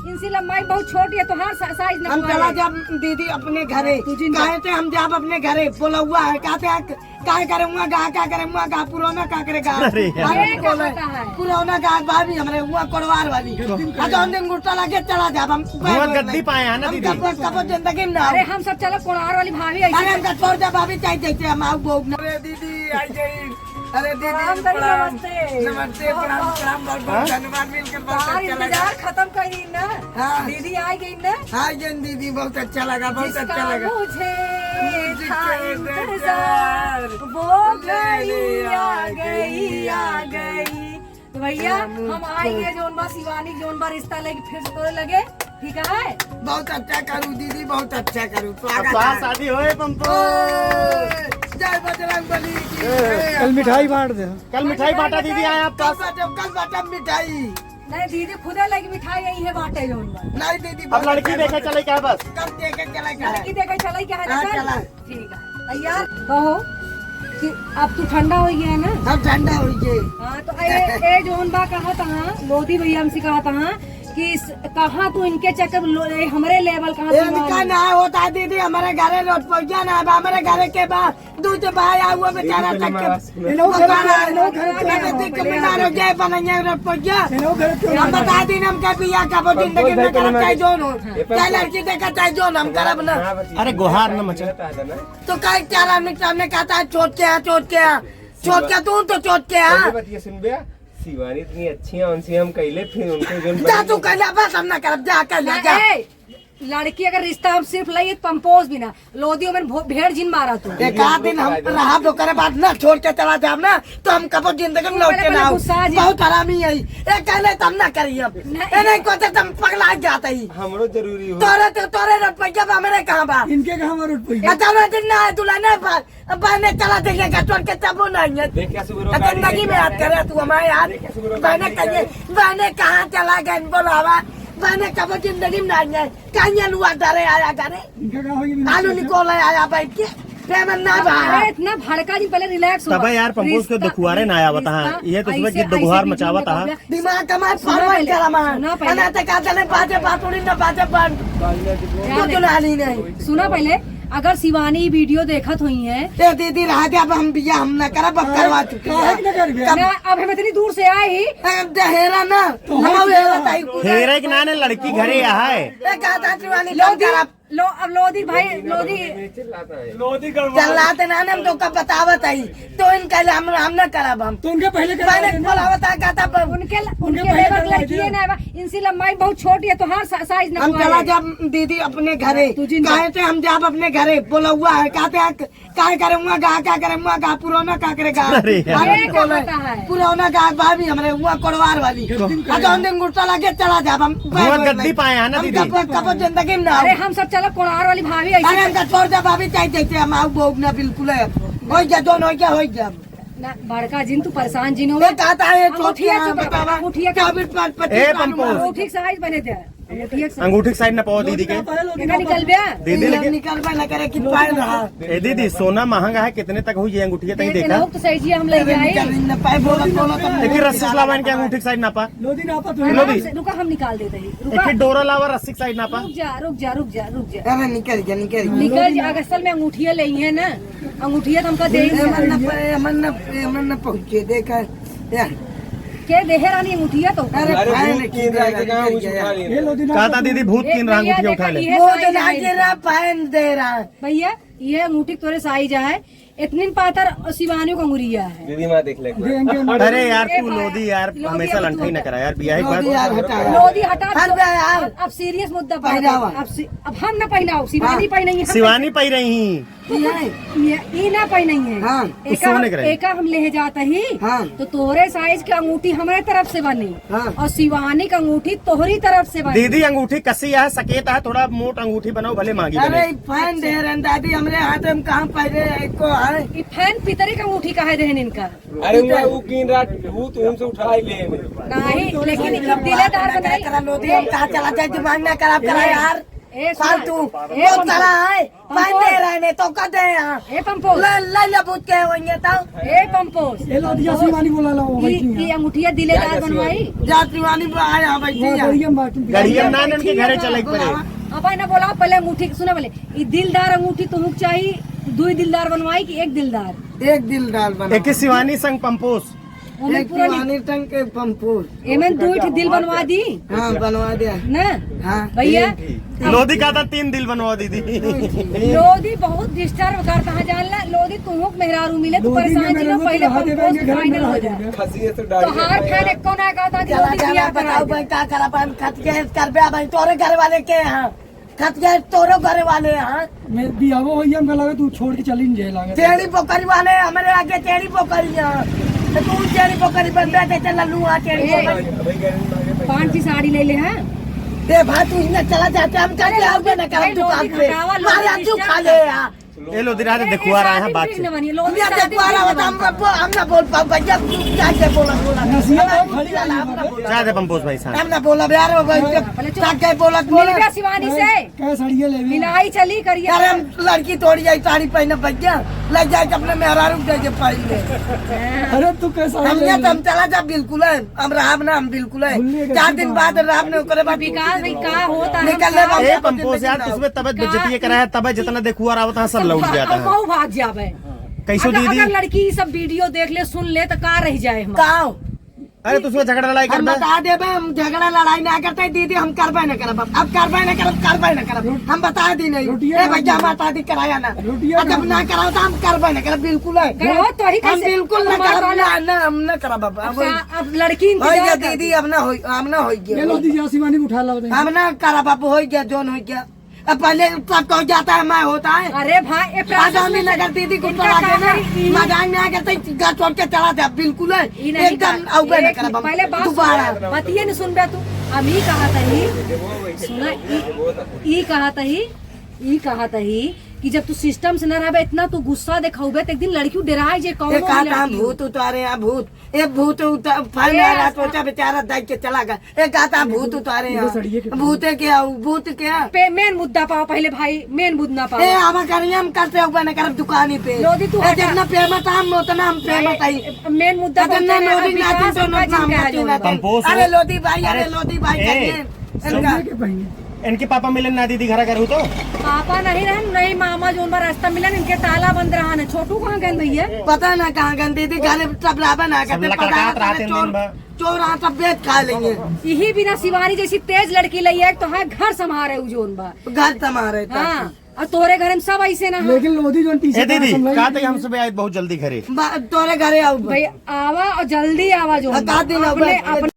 इनसे लंबाई बहुत छोटी है तो हर साइज न हम चला जब दीदी अपने घरे कहे थे हम जब अपने घरे बोला हुआ है कहते हैं क्या करूँगा क्या करूँगा गा पुराना क्या करेगा पुराना गा भाभी हमारे हुआ कोड़वार वाली हम दिन गुट्टा लगे चला जब हम गद्दी पाए हैं ना दीदी कब जिंदगी में अरे हम सब चलो कोड़वार वाली भाभी अरे हम छोड़ जा भाभी चाहिए हम आओ बोग अरे दीदी आई गई अरे दीदी नमस्ते प्रणाम बहुत धन्यवाद मिलकर बहुत अच्छा लगा खत्म कर दी ना दीदी आ गई ना हाँ जन दीदी बहुत अच्छा लगा बहुत अच्छा लगा मुझे था इंतजार वो घड़ी आ गई तो भैया हम आएंगे जोन बा शिवानी जोन बा रिश्ता लेके फिर से तोड़े लगे ठीक है बहुत अच्छा करूँ दीदी बहुत अच्छा करूँ शादी होए पंपो जय बजरंग बली की कल मिठाई बांट दे कल मिठाई बांटा दीदी आए आप पास कल बाटा मिठाई नहीं दीदी खुदे लगी मिठाई यही है बांटे जोन बा नहीं दीदी अब लड़की देखे चले क्या बस कल देखे चला क्या लड़की देखे चला क्या है हाँ, ना चला। ठीक है तैयार कहो कि अब तू ठंडा हो गया है ना हम ठंडा हो गए हाँ तो ए जोन बा कहा था लोधी भैया हमसे कहा था कि कहाँ तू इनके चक्कर हमारे लेवल इनका ना होता दीदी हमारे घरे रोड पहुँचा ना हमारे घर के बाद दूध भाई हुआ बेचारा हम बता दी हम क्या पिया का वो जिंदगी में करब चाहे जोन हो चाहे लड़की देखा चाहे जोन हम करब ना अरे गुहार न मचा तो कई चार आदमी सामने कहता है चोट के तू तो चोट के शिवानी इतनी अच्छी है उनसे हम कहले फिर उनको जा तू कहला बस हम ना करब जा कर ले जा लड़की अगर रिश्ता हम सिर्फ लाई पंपोज भी ना लोदियों में भेड़ जिन मारा तू एक आध दिन हम रहा तो करे बाद ना छोड़ के चला जाब ना तो हम कब जिंदगी में लौट के ना आओ बहुत हरामी है ये कहले तब ना करिए अब नहीं को तो तुम पगला जाते ही हमरो जरूरी हो तोरे रुपया हमारे कहाँ बा इनके कहाँ में रुपया चलो दिन ना तुला नहीं बहने चला देखेगा छोड़ के तब नहीं है जिंदगी में याद करे तू हमारे यार बहने कहाँ चला गए बोलावा मैंने कब जिंदगी में नहीं है कहीं हुआ डरे आया करे आलू निकोल आया बैठ के इतना भड़का जी पहले रिलैक्स तब यार पंपोज के दुखुआरे ना आया बता ये तो उसमें कि दुखुआर मचावा था दिमाग कमाए फॉरवर्ड करा मान ना तो कहते नहीं बाजे बातुड़ी ना बाजे बंद कुछ नाली नहीं सुना पहले अगर शिवानी वीडियो देखत हुई है ए दीदी रहा दे अब हम बिया हम न करब अब करवा चुके हैं अब हम इतनी दूर से आए ही हेरा ना हम हेरा ताई हेरे के नाने लड़की घरे यहाँ है कहता शिवानी लो करब अब लोधी भाई लोधी चलाते ना हम तो कब बतावत आई तो इनका हम न करब हम तो उनके पहले बोलावत कहता उनके लेवल लड़की है ना इनसे लंबाई बहुत छोटी है तो हर साइज न हम चला जब दीदी अपने घरे कहे थे हम जब अपने घरे बोला हुआ है कहते हैं क्या करूँगा क्या करूँगा पुराना क्या करेगा पुराना गा भाभी हमारे हुआ कोड़वार वाली हम दिन गुट्टा लगे चला जब हम गद्दी पाए हैं ना दीदी कब जिंदगी में अरे हम सब चलो कोड़वार वाली भाभी अरे हम छोड़ जा भाभी चाहिए हम आओ बोग ना बिल्कुल हो गया दोनों हो गया बड़का जिन तू परेशान जिन हो कहता है ठीक साइज बने थे अंगूठी साइड न पाओ दीदी के निकल गया दीदी निकल ना करे कि पाए रहा ए दीदी सोना महंगा है कितने तक हुई है अंगूठी तक देखा तो सही जी हम ले जाए देखिए रस्सी लावा इनके अंगूठी साइड नापा लोधी रुका हम निकाल देते हैं एक डोरा लावा रस्सी साइड नापा रुक जा निकल जा अगर असल में अंगूठिया ले है ना अंगूठिया तो हमका दे मन पहुँचे देखा के देहे रानी अंगूठिया तो कहा था दीदी भूत किन रहा अंगूठिया उठा ले पहन दे रहा भैया ये अंगूठी तोरे साइज है इतनी पातर शिवानियों का अंगुरिया है दीदी माँ देख ले अरे यार तू लोधी यार हमेशा लंठा ही न करा यार बिया लोधी हटा अब सीरियस मुद्दा अब हम न पहनाओ शिवानी पहनाई शिवानी पही रही ये ना पहनाई है एक हम ले जाता ही तो तोहरे साइज की अंगूठी हमारे तरफ से बनी और शिवानी का अंगूठी तोहरी तरफ से बनी दीदी अंगूठी कसी है सकेत है थोड़ा मोट अंगूठी बनाओ भले मांगी अरे फैन दे रहे दादी हमारे हाथ में कहाँ पहले को है फैन पितरी का अंगूठी का है रहन इनका अरे वो कीन रात भूत उनसे उठा ही ले नहीं लेकिन दिलेदार बनाई लोधी कहाँ चला जाए जुबान ना खराब करा यार ए, सुन। फालतू ए, वो तरह है पहने रहने तो कदे यहाँ ए पंपोस ले बूझ के होंगे तो ए पंपोस ये लो दिया शिवानी बोला लो ई अंगूठिया दिलेदार बनवाई जातिवानी आया बैठी है गड़िया ना उनके घरे चले पड़े अब ना बोला पहले अंगूठी सुना बोले ई दिलदार अंगूठी तुमको चाहिए 2 दिलदार बनवाई कि 1 दिलदार एक दिल डाल बना एक शिवानी संग पंपोस ओमे एक पूरा शिवानी टंग के पंपूर एमे 2 दिल बनवा दी हाँ बनवा दिया ना हाँ भैया लोधी का था 3 दिल बनवा दी थी लोधी बहुत डिस्टर्ब करता है जानला लोधी तुमको मेहरारू मिले तो परेशान जी लो पहले कंपोज फाइनल हो जाए खसी है तो तो डाल हार खाने को ना कहता कि चला लोधी चला दिया बताओ भाई क्या करा पान खत के कर बे भाई तोरे घर वाले के यहाँ खत के तोरे घर वाले यहाँ मैं बियाहो होई हम लगा तू छोड़ के चली नहीं जेल आगे टेढ़ी पोखरी वाले हमारे आगे टेढ़ी पोखरी यहाँ तो तू टेढ़ी पोखरी बन बैठे चल लल्लू आ टेढ़ी पोखरी 5 की साड़ी ले ले हैं ए भाई तू इन्हें चला जाते हम क्या आओगे ना कर दुकान पे मारे तू खा ले यार ये लोधी रात देखुआ रहा है बात से दुनिया देखो आ रहा था हम ना बोल पाओ भैया तू क्या क्या बोला जा दे पंपोस भाई साहब हम ना बोला यार क्या क्या बोला मिल शिवानी से क्या साड़ियाँ ले मिलाई चली करिए यार हम लड़की तोड़ी जाए साड़ी पहने भैया लग जाए अपने मेहरारू दे पहन ले अरे तू कैसा हम ये तो हम चला जा बिल्कुल है हम राब ना हम बिल्कुल है 4 दिन बाद राब ने करे बाद विकास भाई का होता है निकल ले ए पंपोस यार तुझमें तबियत बेइज्जती करा है तब जितना देखुआ रहा होता सब लौट जाता है बहु भाग जावे कैसो दीदी अगर लड़की ये सब वीडियो देख ले सुन ले तो का रह जाए हम काओ अरे तुझमें झगड़ा लड़ाई कर हम बता दे हम झगड़ा लड़ाई ना करते दीदी हम करबे न करब अब करबे न करब हम बता दी नहीं ए भैया हम बता दी कराया ना जब ना कराओ तो हम करबे न करब बिल्कुल है कहो तो ही हम कैसे बिल्कुल न करब ना हम न करब अब लड़की हो गया इंतजार कर दीदी अब ना हो ये गया लो दिया शिवानी को उठा ला हम ना करब अब हो गया जोन हो गया अब पहले सब कह जाता है मैं होता है अरे भाई ए आजामी नगर दीदी को चला के ना मजाक में आके घर छोड़ के चला जा बिल्कुल है ई नहीं एकदम कर- औबे न एक- करब पहले बात दोबारा सुन, बतिये नहीं सुनबे तू हम ही कहा तही सुना ई कहा तही कि जब तू सिस्टम से न रहबे इतना तू गुस्सा दिखाऊबे तो एक दिन लड़की डराए जे कौन एक आता हम भूत उतारे हैं भूत एक भूत फल में रहा सोचा बेचारा देख के चला गया एक आता हम भूत उतारे हैं भूत क्या भूत क्या मेन मुद्दा पाओ पहले भाई मेन मुद्दा ए पाओ आवा करिए हम करते हुए न करब दुकानी पे लोधी तू ए, हटा। जितना पेमेंट हम उतना हम पेमेंट आई मेन मुद्दा जितना बोलते हैं, लोधी अब नाती विकास तो का जिनका है जो पंपोस अरे लोधी भाई अरे लोधी भाई ए, करिए इनका के पहने इनके पापा मिले ना दीदी घर करूँ तो पापा नहीं रहन नहीं मामा जो उनका रास्ता मिला इनके ताला बंद रहा है छोटू कहाँ गए भैया पता ना कहाँ गंदी थी घर सब रावण आ सब करते लकड़कात रहते हैं दिन भर। चोर आ सब बेच खा लेंगे यही बिना शिवानी जैसी तेज लड़की लई है तो है घर संभारे उजोन बा घर समारे हाँ और तोरे घर में सब ऐसे ना है। लेकिन लोधी जो टी ए दीदी कहा था कि हम सुबह आए बहुत जल्दी घरे तोरे घरे आओ भाई आवा और जल्दी आवा जो हटा देना अपने बस। अपने